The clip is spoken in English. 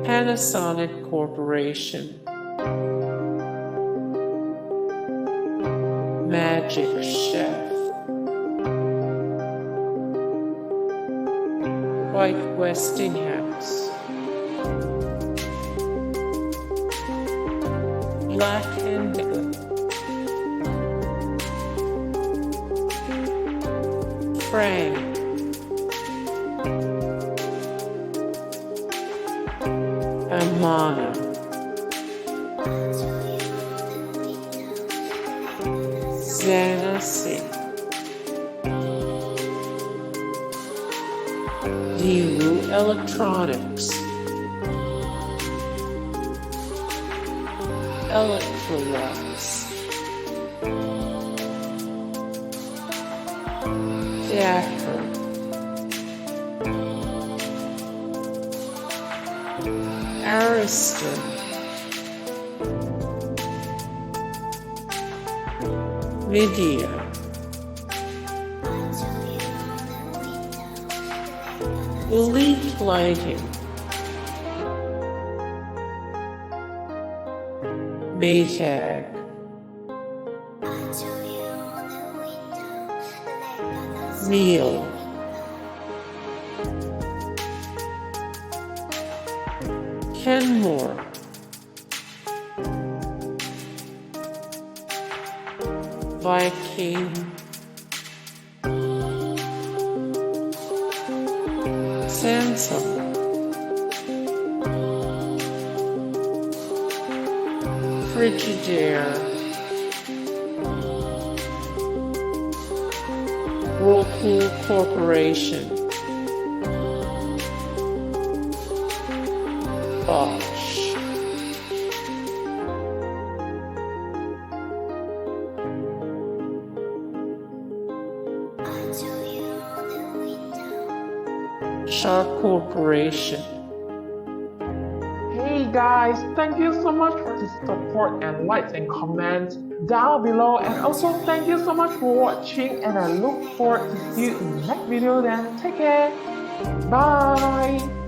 Panasonic Corporation, Magic Chef, White-Westinghouse, Black & Decker, Franke, Amana, Zanussi, Daewoo Electronics, Electrolux, Dacor, Ariston, Midea, Elite Lighting, Maytag, Miele, Kenmore, Viking, Samsung, Frigidaire, Whirlpool Corporation, Bosch, Corporation. Hey guys, thank you so much for the support and likes and comments down below, and also thank you so much for watching, and I look forward to see you in the next video. Then take care, bye.